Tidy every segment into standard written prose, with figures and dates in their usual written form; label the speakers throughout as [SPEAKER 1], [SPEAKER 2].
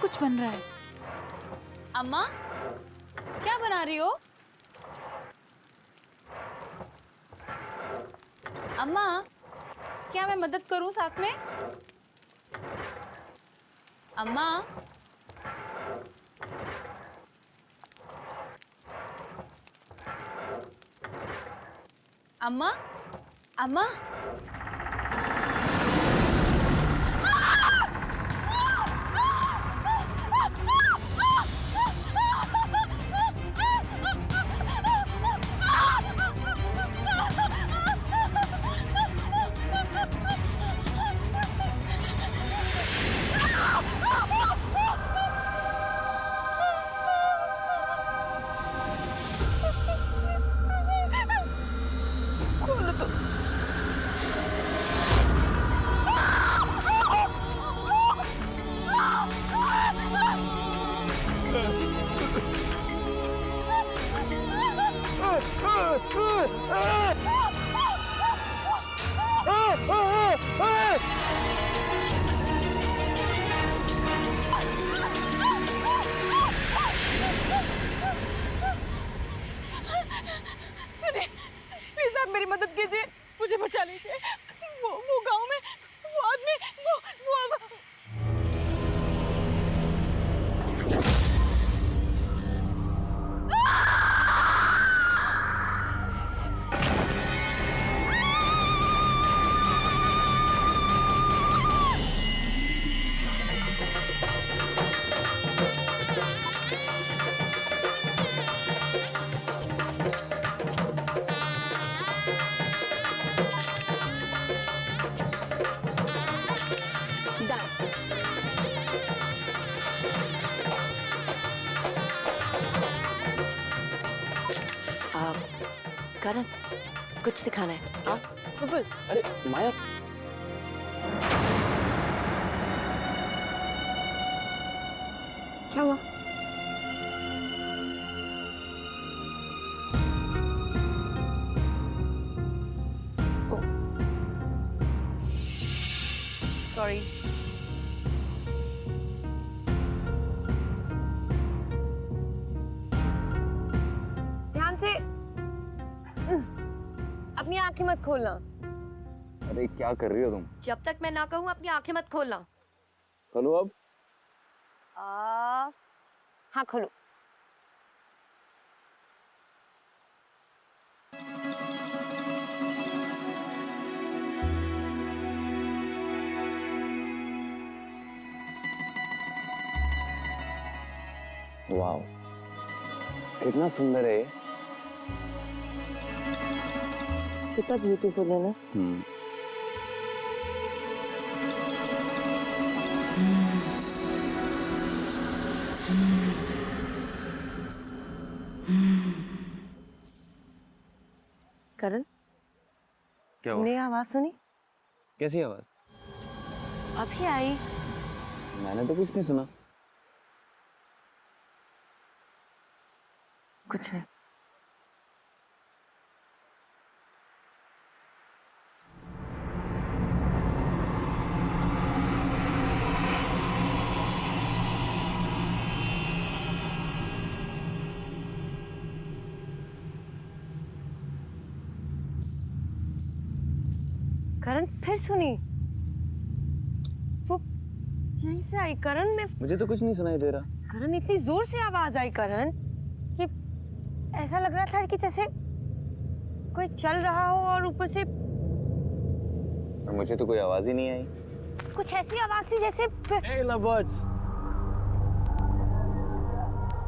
[SPEAKER 1] कुछ बन रहा है।
[SPEAKER 2] अम्मा, क्या बना रही हो? अम्मा, क्या मैं मदद करूं साथ में? अम्मा, अम्मा, अम्मा, खोलो तो। सुनिए, प्लीज आप मेरी मदद कीजिए, मुझे बचा लीजिए। वो गांव में वो आदमी वो
[SPEAKER 3] करण, कुछ दिखाना है।
[SPEAKER 4] हाँ?
[SPEAKER 3] बिल्कुल।
[SPEAKER 4] अरे माया,
[SPEAKER 3] क्या हुआ?
[SPEAKER 2] सॉरी।
[SPEAKER 3] ध्यान से। अपनी आंखें मत खोलना।
[SPEAKER 4] अरे क्या कर रही हो तुम?
[SPEAKER 3] जब तक मैं ना कहूँ अपनी आंखें मत खोलना।
[SPEAKER 4] खोलो अब।
[SPEAKER 3] हाँ खोलो।
[SPEAKER 4] वाह, कितना सुंदर है ये।
[SPEAKER 3] कितना ब्यूटीफुल है ना। करण,
[SPEAKER 4] क्या हुआ?
[SPEAKER 3] तुमने आवाज सुनी?
[SPEAKER 4] कैसी आवाज?
[SPEAKER 3] अभी आई।
[SPEAKER 4] मैंने तो कुछ नहीं सुना।
[SPEAKER 3] कुछ नहीं। करण, फिर सुनी। वो यहीं से आई करण। में
[SPEAKER 4] मुझे तो कुछ नहीं सुनाई दे रहा।
[SPEAKER 3] करण, इतनी जोर से आवाज आई करण कि ऐसा लग रहा था कि जैसे कोई चल रहा हो और ऊपर से
[SPEAKER 4] और मुझे तो कोई आवाज ही नहीं आई।
[SPEAKER 3] कुछ ऐसी आवाज थी जैसे
[SPEAKER 5] Hey lovebirds,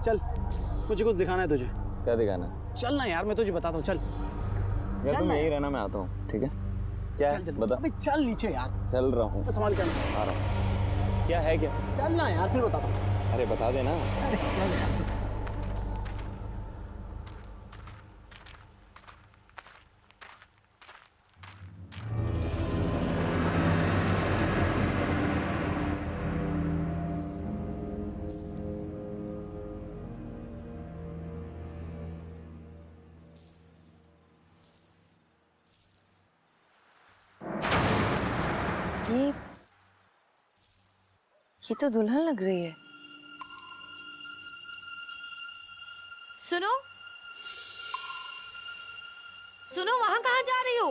[SPEAKER 5] चल मुझे कुछ दिखाना है तुझे।
[SPEAKER 4] क्या दिखाना?
[SPEAKER 5] चल ना यार, मैं तुझे बताता हूँ। चल
[SPEAKER 4] यार तुम
[SPEAKER 5] ना।
[SPEAKER 4] यही रहना, मैं आता हूँ। ठीक है? क्या
[SPEAKER 5] चल
[SPEAKER 4] है? बता।
[SPEAKER 5] अबे चल नीचे यार,
[SPEAKER 4] चल रहा हूँ।
[SPEAKER 5] संभाल कर।
[SPEAKER 4] आ रहा हूँ। क्या है क्या?
[SPEAKER 5] चल ना यार, फिर बताता हूँ।
[SPEAKER 4] अरे बता देना।
[SPEAKER 5] अरे चल यार।
[SPEAKER 3] ये तो दुल्हन लग रही है। सुनो, वहां कहाँ जा रही हो?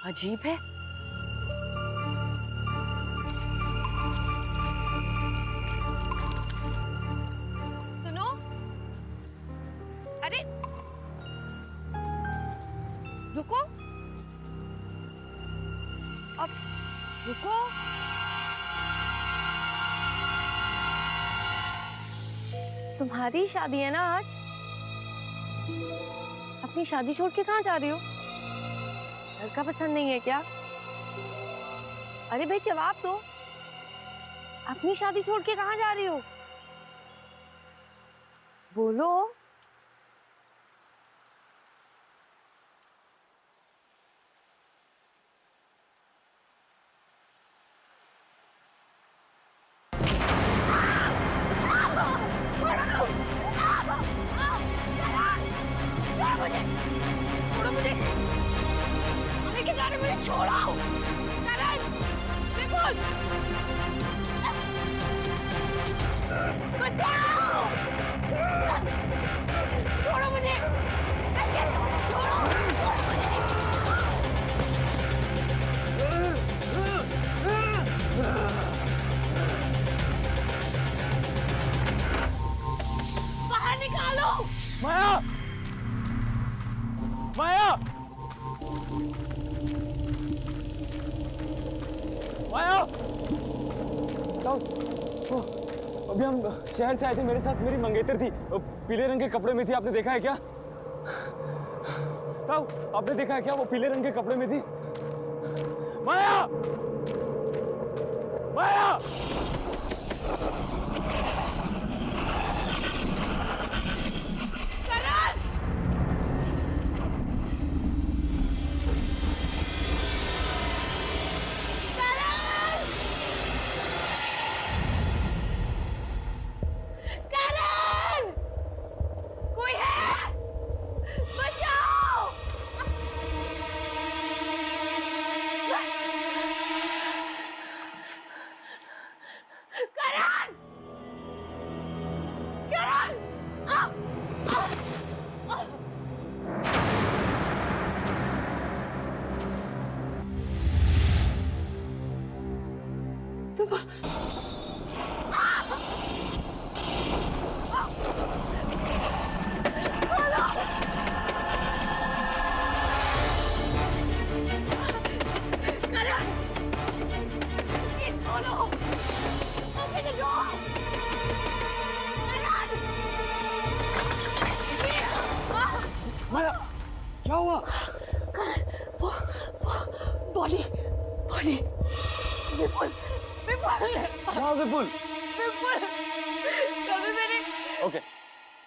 [SPEAKER 3] अजीब है। सुनो, अरे रुको, अब रुको। तुम्हारी शादी है ना आज? अपनी शादी छोड़ के कहाँ जा रही हो? लड़का पसंद नहीं है क्या? अरे भाई जवाब दो, अपनी शादी छोड़ के कहाँ जा रही हो? बोलो। छोड़ो मुझे, लेके जा रहे, मुझे छोड़ो। करण, विपुल, बचाओ, छोड़ो मुझे, मैं कहती हूँ मुझे छोड़ो, छोड़ो मुझे। बाहर निकालो।
[SPEAKER 5] माया, माया, माया।
[SPEAKER 1] अभी हम शहर से आए थे, मेरे साथ मेरी मंगेतर थी, पीले रंग के कपड़े में थी। आपने देखा है क्या? ताऊ, आपने देखा है क्या? वो पीले रंग के कपड़े में थी।
[SPEAKER 5] माया, माया।
[SPEAKER 1] माया, क्या हुआ?
[SPEAKER 2] वो बॉडी बॉडी विपुल विपुल
[SPEAKER 1] क्या विपुल?
[SPEAKER 2] विपुल कभी मेरे
[SPEAKER 1] ओके,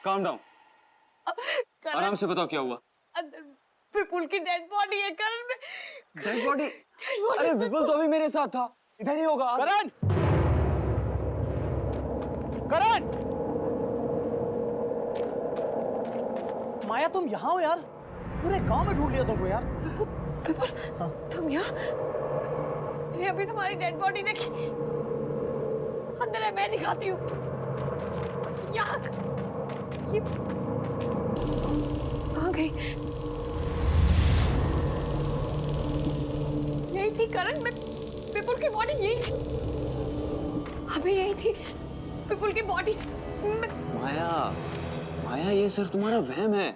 [SPEAKER 1] काम डाउन, आराम से बताओ क्या हुआ।
[SPEAKER 2] अंदर विपुल की डेड बॉडी है करण में।
[SPEAKER 1] Dead body? अरे विपुल तो अभी मेरे साथ था, इधर ही होगा।
[SPEAKER 5] करण, करण, माया तुम यहाँ हो यार? पूरे गांव में ढूंढ लिया तुमको यार।
[SPEAKER 2] विपुल तुम यहाँ? ये अभी तुम्हारी डेड बॉडी देखी, अंदर है, मैं दिखाती हूँ। यहाँ ये कहाँ गई? यही थी करण में, विपुल की बॉडी यही थी, अभी यही थी विपुल की बॉडी।
[SPEAKER 1] माया, माया ये सिर्फ तुम्हारा वहम है।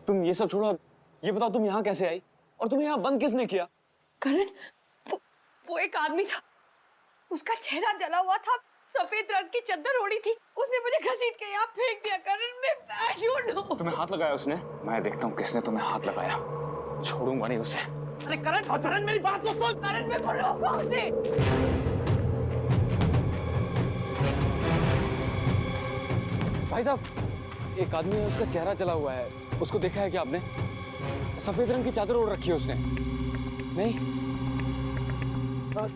[SPEAKER 1] तुम ये सब छोड़ो, ये बताओ तुम यहाँ कैसे आई और तुम्हें यहाँ बंद किसने किया?
[SPEAKER 2] करण वो एक आदमी था, उसका चेहरा जला हुआ था, सफेद रंग की चादर ओढ़ी थी, उसने मुझे घसीट के यहाँ फेंक दिया। करण मैं आई डोंट नो।
[SPEAKER 1] तुम्हें हाथ लगाया उसने? मैं देखता हूँ किसने तुम्हें हाथ लगाया, छोड़ूंगा नहीं उसे।
[SPEAKER 5] अरे करण, करण मेरी बात तो सुन।
[SPEAKER 2] करण मैं रोको उसे।
[SPEAKER 1] भाई साहब, एक आदमी है, उसका चेहरा जला हुआ है, उसको देखा है क्या आपने? सफेद रंग की चादर ओढ़ रखी है उसने। नहीं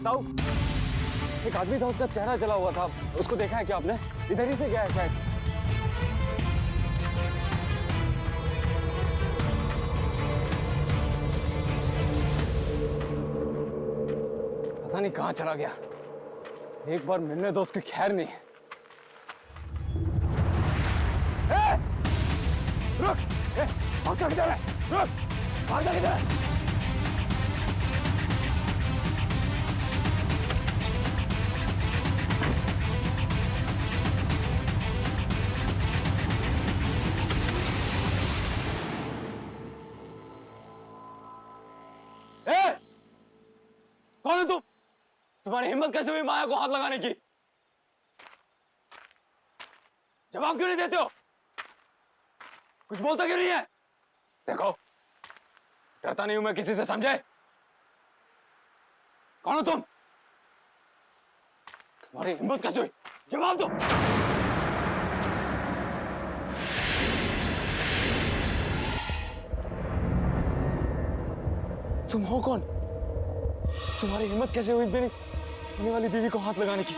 [SPEAKER 1] ताऊ, एक आदमी था, उसका चेहरा जला हुआ था, उसको देखा है क्या आपने? इधर ही से गया है शायद। पता नहीं कहाँ चला गया, एक बार मिलने दो उसकी खैर नहीं। रुक, भागता किधर है? रुक, भागता किधर है? कौन है तुम? तुम्हारी हिम्मत कैसे हुई माया को हाथ लगाने की? जवाब क्यों नहीं देते हो? कुछ बोलता क्यों नहीं है? देखो, डरता नहीं हूं मैं किसी से, समझे? कौन हो तुम? तुम्हारी हिम्मत कैसे हुई? जवाब दो। तुम हो कौन? तुम्हारी हिम्मत कैसे हुई मेरी होने वाली बीवी को हाथ लगाने की?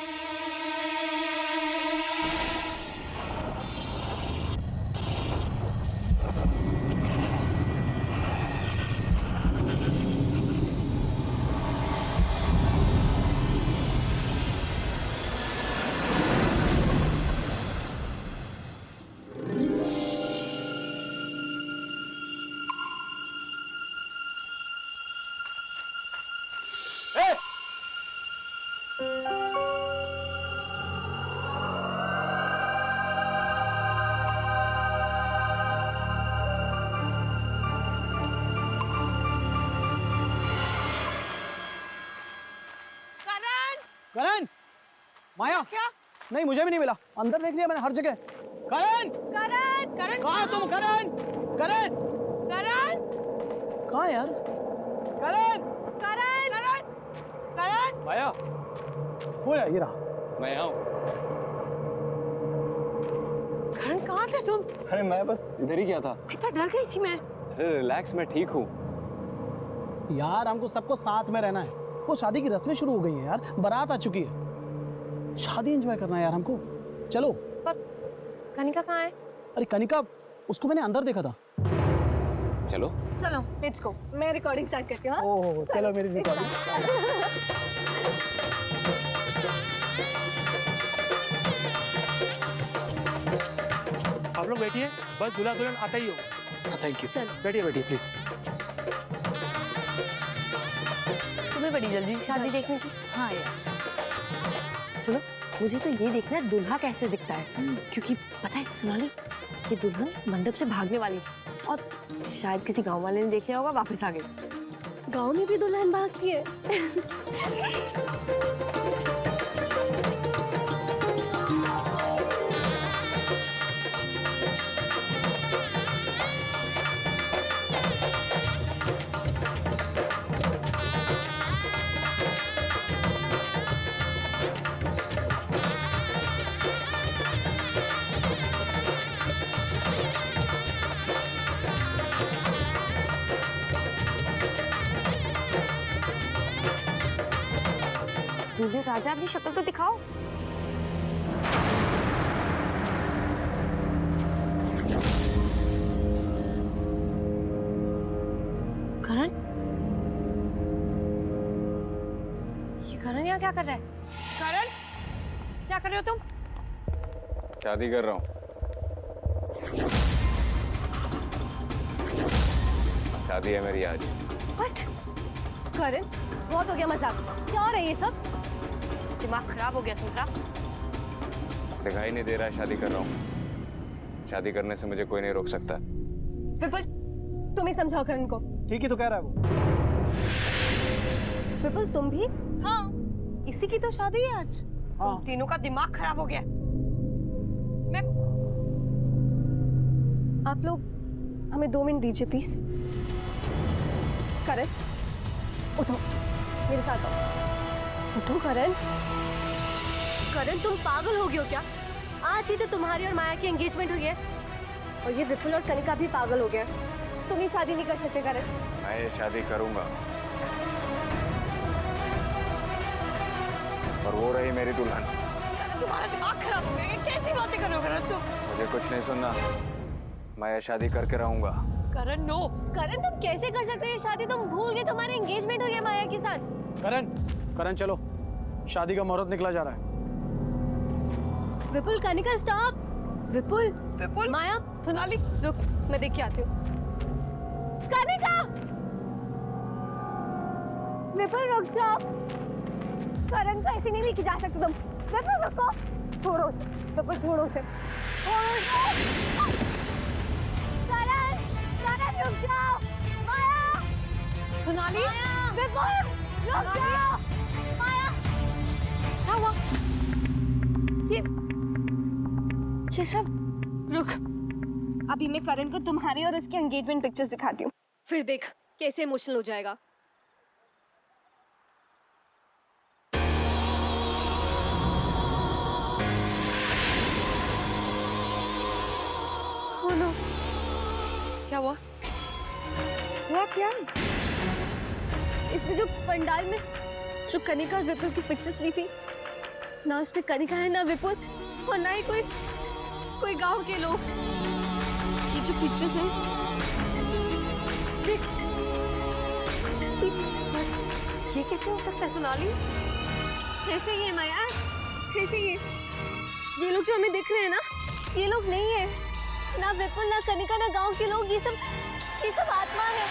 [SPEAKER 5] करण, माया
[SPEAKER 2] क्या?
[SPEAKER 5] नहीं, मुझे भी नहीं मिला। अंदर देख लिया मैंने हर जगह। करण,
[SPEAKER 2] करण, करण
[SPEAKER 5] कहाँ हो तुम? करण, करण,
[SPEAKER 2] करण,
[SPEAKER 5] कहाँ है यार? करण,
[SPEAKER 2] करण, करण, करण।
[SPEAKER 1] माया,
[SPEAKER 5] हो रहा ये रहा।
[SPEAKER 1] मैं यहाँ हूँ।
[SPEAKER 2] करण कहाँ थे तुम?
[SPEAKER 1] अरे मैं बस इधर ही गया था।
[SPEAKER 2] कितना डर गई थी मैं।
[SPEAKER 1] अरे रिलैक्स, मैं ठीक हूँ।
[SPEAKER 5] यार हमको सबको साथ में रहना है। वो शादी की रस्में शुरू हो गई हैं यार, बारात आ चुकी है। शादी एंजॉय करना है यार हमको। चलो।
[SPEAKER 2] पर कनिका कहाँ है?
[SPEAKER 5] अरे कनिका, उसको मैंने अंदर देखा था।
[SPEAKER 1] चलो
[SPEAKER 2] चलो लेट्स गो। मैं रिकॉर्डिंग स्टार्ट करती हूँ।
[SPEAKER 5] ओह चलो मेरी रिकॉर्डिंग।
[SPEAKER 6] आप लोग बैठिए, बस दूल्हा दुल्हन आता ही हो।
[SPEAKER 1] Thank you.
[SPEAKER 2] चलो।
[SPEAKER 1] बैठिए बैठिए प्लीज।
[SPEAKER 2] तुम्हें बड़ी जल्दी से शादी देखने की? हाँ यार। सुनो, मुझे तो ये देखना है दूल्हा कैसे दिखता है, क्योंकि पता है सोनाली, ये दुल्हन मंडप से भागने वाली है और शायद किसी गांव वाले ने देख लिया होगा, वापस आ गई। गांव में भी दुल्हन भागती है। दूल्हे राजा, अपनी शक्ल तो दिखाओ। करण, ये करण यहाँ क्या कर रहा है? करण, क्या कर रहे हो तुम?
[SPEAKER 1] शादी कर रहा हूँ। शादी है मेरी आज।
[SPEAKER 2] What? करण, बहुत हो गया मजाक। क्या हो रहा है ये सब? दिमाग खराब हो गया तुम्हारा।
[SPEAKER 1] दिखाई नहीं दे रहा है शादी कर रहा हूँ। शादी करने से मुझे कोई नहीं रोक सकता।
[SPEAKER 2] विपुल, तुम ही समझाओ करण को।
[SPEAKER 5] ठीक ही तो कह रहा है वो।
[SPEAKER 2] विपुल तुम भी? हाँ, इसी की तो शादी है आज।
[SPEAKER 5] हाँ।
[SPEAKER 2] तुम तीनों का दिमाग खराब हो गया। मैं आप लोग हमें 2 मिनट दीजिए प्लीज। करण, उठो, मेरे साथ आओ। उठो करण। करण, तुम पागल हो गए हो क्या? आज ही तो तुम्हारी और माया की एंगेजमेंट हुई है और ये विपुल और कनिका भी पागल हो गया। तुम ये शादी नहीं कर सकते करण।
[SPEAKER 1] मैं ये शादी करूंगा, और वो रही मेरी दुल्हन।
[SPEAKER 2] करण, तुम्हारा दिमाग खराब हो गया। ये कैसी बातें कर रहे हो करण तुम?
[SPEAKER 1] मुझे कुछ नहीं सुनना, मैं ये शादी करके रहूंगा।
[SPEAKER 2] करण नो। करण, तुम कैसे कर सकते हो ये शादी? तुम भूल गए तुम्हारी एंगेजमेंट हुई है माया के साथ।
[SPEAKER 5] करण, करण चलो, शादी का मुहूर्त निकला जा रहा है।
[SPEAKER 2] विपुल, कनिका स्टॉप। विपुल विपुल माया सोनाली रुक, मैं देख के आती हूँ। कनिका
[SPEAKER 3] विपुल रुक जाओ, करण को ऐसे नहीं लेके जा सकते तुम। विपुल रुको, छोड़ो उसे, विपुल छोड़ो उसे, करण करण रुक जाओ। माया
[SPEAKER 2] सोनाली
[SPEAKER 3] विपुल रुक जाओ। माया
[SPEAKER 2] क्या हुआ?
[SPEAKER 3] ये सब
[SPEAKER 2] रुक,
[SPEAKER 3] अभी मैं करण को तुम्हारे और उसके एंगेजमेंट पिक्चर्स दिखाती हूँ।
[SPEAKER 2] फिर देख कैसे इमोशनल हो जाएगा।
[SPEAKER 3] Oh no,
[SPEAKER 2] क्या हुआ?
[SPEAKER 3] हुआ क्या? इसमें जो पंडाल में जो कनिका और विपुल की पिक्चर्स ली थी ना, उसमें कनिका है ना विपुल, और ना ही कोई गांव के लोग। ये जो पिक्चर्स हैं, देख,
[SPEAKER 2] ये कैसे हो सकता है सोनाली?
[SPEAKER 3] कैसे ये माया, कैसे ये लोग जो हमें दिख रहे हैं ना, ये लोग नहीं है, ना विपुल ना कनिका ना गांव के लोग, ये सब आत्मा है।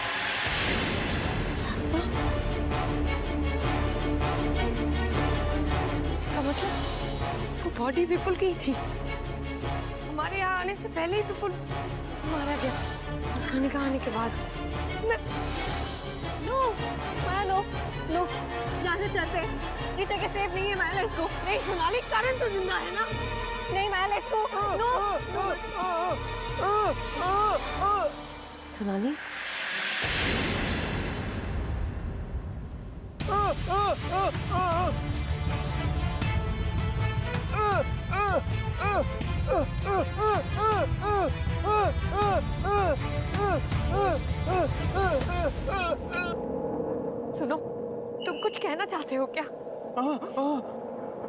[SPEAKER 2] इसका मतलब वो बॉडी विपुल की ही थी। हमारे यहाँ आने से पहले ही विपुल मारा गया और कनिका आने के बाद।
[SPEAKER 3] नो माया, नो नो, जाना चाहते हैं, ये जगह सेफ नहीं है माया, लेट्स गो। नहीं सोनाली, करण तो जिंदा है ना? नहीं माया, लेट्स गो। नो
[SPEAKER 2] सोनाली सुनो, तुम कुछ कहना चाहते हो क्या?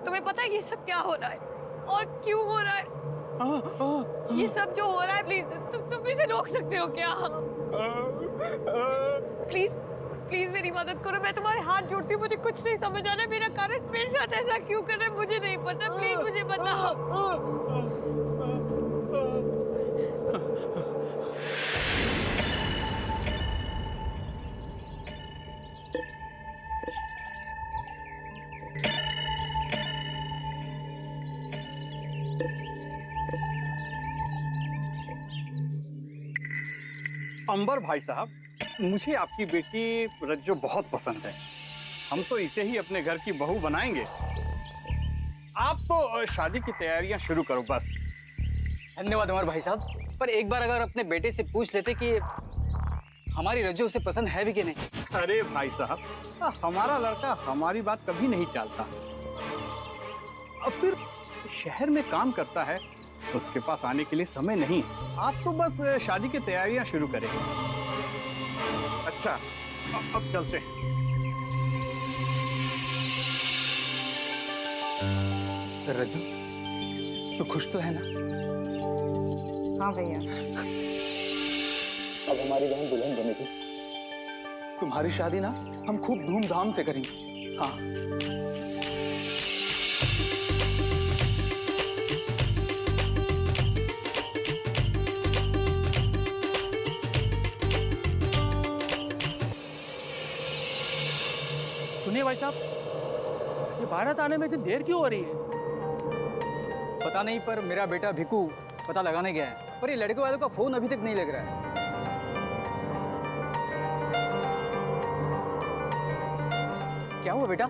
[SPEAKER 2] तुम्हें पता है ये सब क्या हो रहा है और क्यों हो रहा है? ये सब जो हो रहा है, प्लीज तुम इसे रोक सकते हो क्या? प्लीज प्लीज मेरी मदद करो, मैं तुम्हारे हाथ जोड़ती हूँ। मुझे कुछ नहीं समझ आ रहा है, मेरा कारण मेरे साथ ऐसा क्यों कर रहा है मुझे नहीं पता। प्लीज मुझे बताओ।
[SPEAKER 7] अंबर भाई साहब, मुझे आपकी बेटी रज्जो बहुत पसंद है। हम तो इसे ही अपने घर की बहू बनाएंगे। आप तो शादी की तैयारियां शुरू करो बस।
[SPEAKER 1] धन्यवाद अमर भाई साहब, पर एक बार अगर अपने बेटे से पूछ लेते कि हमारी रज्जो उसे पसंद है भी कि नहीं।
[SPEAKER 7] अरे भाई साहब, हमारा लड़का हमारी बात कभी नहीं टालता। अब फिर शहर में काम करता है, उसके पास आने के लिए समय नहीं। आप तो बस शादी की तैयारियां शुरू करें। अच्छा, अब चलते हैं।
[SPEAKER 1] रज्जो, तू खुश तो है ना?
[SPEAKER 8] हाँ भैया।
[SPEAKER 4] अब हमारी बहन दुल्हन बनेगी।
[SPEAKER 5] तुम्हारी शादी ना हम खूब धूमधाम से करेंगे। हाँ,
[SPEAKER 6] सुनिए भाई साहब, ये भारत आने में इतनी देर क्यों हो रही है?
[SPEAKER 1] पता नहीं, पर मेरा बेटा भिकू पता लगाने गया है, पर ये लड़के वालों का फोन अभी तक नहीं लग रहा है। क्या हुआ बेटा,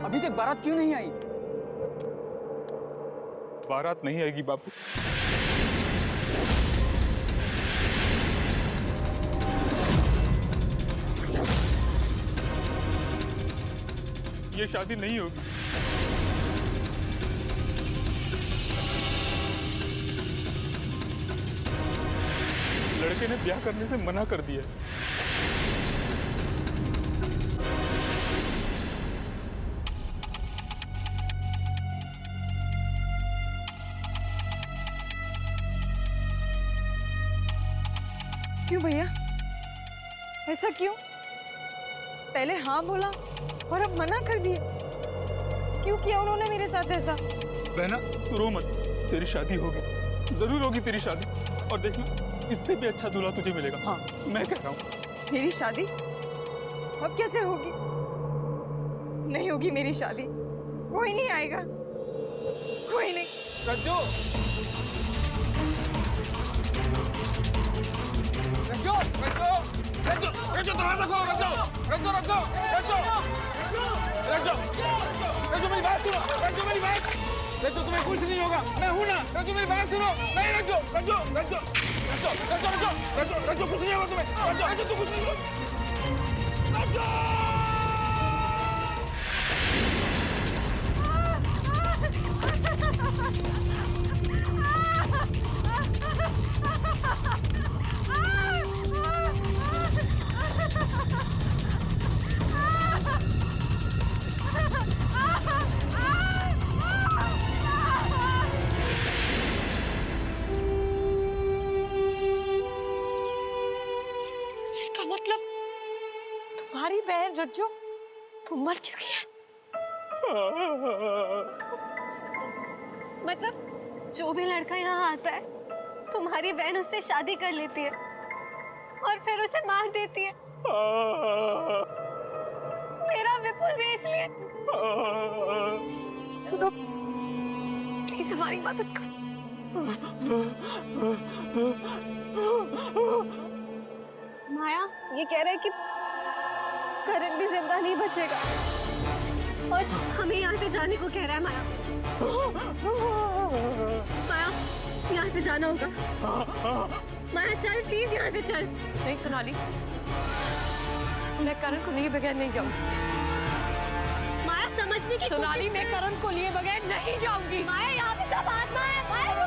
[SPEAKER 1] अभी तक बारात क्यों नहीं आई?
[SPEAKER 9] बारात नहीं आएगी बापू। ये शादी नहीं होगी। लड़के ने ब्याह करने से मना कर दिया।
[SPEAKER 8] क्यों भैया, ऐसा क्यों? पहले हाँ बोला और अब मना कर दिया। क्यों किया उन्होंने मेरे साथ ऐसा?
[SPEAKER 9] बहना तू रो मत, तेरी शादी होगी। जरूर होगी तेरी शादी, और देखना इससे भी अच्छा दूल्हा तुझे मिलेगा। हाँ मैं कह रहा हूँ।
[SPEAKER 8] मेरी शादी अब कैसे होगी? नहीं होगी मेरी शादी, कोई नहीं आएगा, कोई नहीं।
[SPEAKER 9] रज्जो रज्जो रज्जो रज्जो रज्जो दरवाजा खोलो। रज्जो रज्जो रज्जो रज्जो रज्जो रज्जो मेरी बात सुनो। रज्जो मेरी बात, रज्जो तुम्हें कुछ नहीं होगा, मैं हूं ना। रज्जो मेरी बात सुनो। नहीं रज्जो रज्जो रज्जो रज्जो रज्जो रज्जो रज्जो रज्जो कुछ नहीं होगा तुम्हें। रज्जो रज्जो तू कुछ नहीं होगा। रज्जो
[SPEAKER 2] इसका मतलब तुम्हारी बहन रज्जो वो मर चुकी है।
[SPEAKER 3] मतलब जो भी लड़का यहाँ आता है तुम्हारी बहन उससे शादी कर लेती है और फिर उसे मार देती है। मेरा विपुल भी इसलिए। सुनो प्लीज हमारी मदद करो। माया ये कह रहा है कि करण भी जिंदा नहीं बचेगा और हमें यहाँ से जाने को कह रहा है। माया माया यहाँ से जाना होगा। माया चल प्लीज यहाँ से चल।
[SPEAKER 2] नहीं सोनाली, मैं करण को लिए बगैर नहीं जाऊंगी।
[SPEAKER 3] माया समझने की
[SPEAKER 2] सोनाली
[SPEAKER 3] कोशिश
[SPEAKER 2] मैं
[SPEAKER 3] कर।
[SPEAKER 2] करण को लिए बगैर नहीं जाऊंगी।
[SPEAKER 3] माया यहाँ पे सब आत्मा है। माया